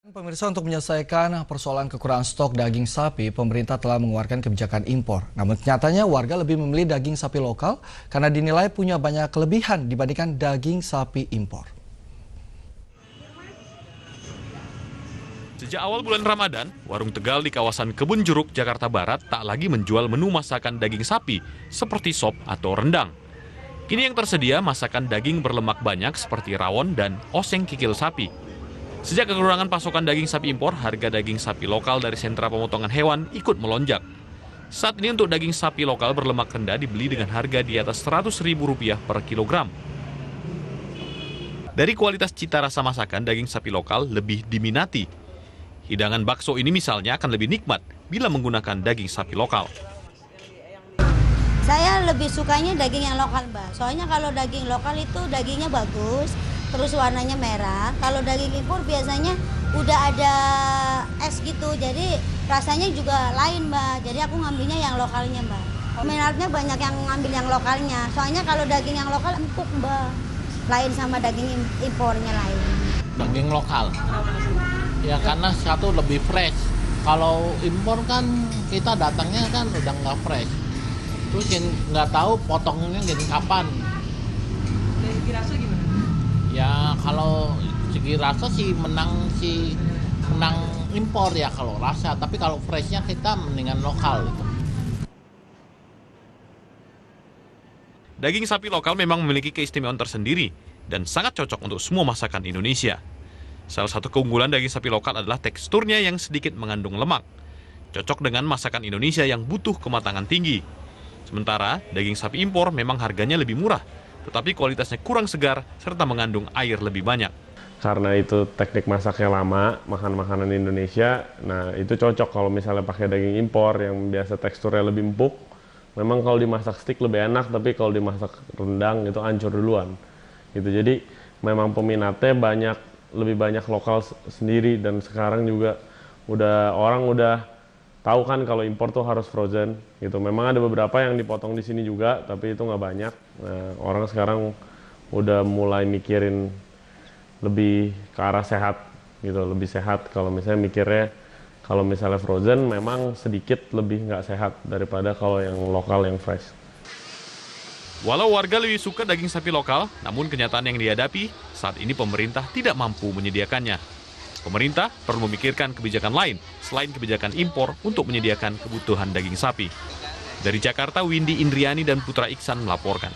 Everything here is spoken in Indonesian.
Pemirsa, untuk menyelesaikan persoalan kekurangan stok daging sapi, pemerintah telah mengeluarkan kebijakan impor. Namun nyatanya warga lebih memilih daging sapi lokal karena dinilai punya banyak kelebihan dibandingkan daging sapi impor. Sejak awal bulan Ramadan, warung Tegal di kawasan Kebun Jeruk, Jakarta Barat tak lagi menjual menu masakan daging sapi seperti sop atau rendang. Kini yang tersedia masakan daging berlemak banyak seperti rawon dan oseng kikil sapi. Sejak kekurangan pasokan daging sapi impor, harga daging sapi lokal dari sentra pemotongan hewan ikut melonjak. Saat ini untuk daging sapi lokal berlemak rendah dibeli dengan harga di atas Rp100.000 per kilogram. Dari kualitas cita rasa masakan, daging sapi lokal lebih diminati. Hidangan bakso ini misalnya akan lebih nikmat bila menggunakan daging sapi lokal. Saya lebih sukanya daging yang lokal, Mbak. Soalnya kalau daging lokal itu dagingnya bagus, terus warnanya merah. Kalau daging impor biasanya udah ada es gitu, jadi rasanya juga lain, Mbak. Jadi aku ngambilnya yang lokalnya, Mbak. Peminatnya banyak yang ngambil yang lokalnya. Soalnya kalau daging yang lokal empuk, Mbak. Lain sama daging impornya lain. Daging lokal. Ya karena satu lebih fresh. Kalau impor kan kita datangnya kan udah nggak fresh. Terus nggak tahu potongnya gini kapan. Dari segi rasa gimana? Ya kalau segi rasa sih menang impor ya kalau rasa. Tapi kalau freshnya kita mendingan lokal gitu. Daging sapi lokal memang memiliki keistimewaan tersendiri dan sangat cocok untuk semua masakan Indonesia. Salah satu keunggulan daging sapi lokal adalah teksturnya yang sedikit mengandung lemak. Cocok dengan masakan Indonesia yang butuh kematangan tinggi. Sementara daging sapi impor memang harganya lebih murah, tetapi kualitasnya kurang segar serta mengandung air lebih banyak. Karena itu teknik masaknya lama, makan makanan Indonesia, nah itu cocok kalau misalnya pakai daging impor yang biasa teksturnya lebih empuk. Memang kalau dimasak steak lebih enak, tapi kalau dimasak rendang itu hancur duluan. Gitu. Jadi memang peminatnya lebih banyak lokal sendiri, dan sekarang juga orang udah tahu kan kalau impor tuh harus frozen gitu. Memang ada beberapa yang dipotong di sini juga, tapi itu nggak banyak. Nah, orang sekarang udah mulai mikirin lebih ke arah sehat gitu, lebih sehat. Kalau misalnya mikirnya kalau misalnya frozen memang sedikit lebih nggak sehat daripada kalau yang lokal yang fresh. Walau warga lebih suka daging sapi lokal, namun kenyataan yang dihadapi saat ini pemerintah tidak mampu menyediakannya. Pemerintah perlu memikirkan kebijakan lain selain kebijakan impor untuk menyediakan kebutuhan daging sapi. Dari Jakarta, Windy Indriani dan Putra Iksan melaporkan.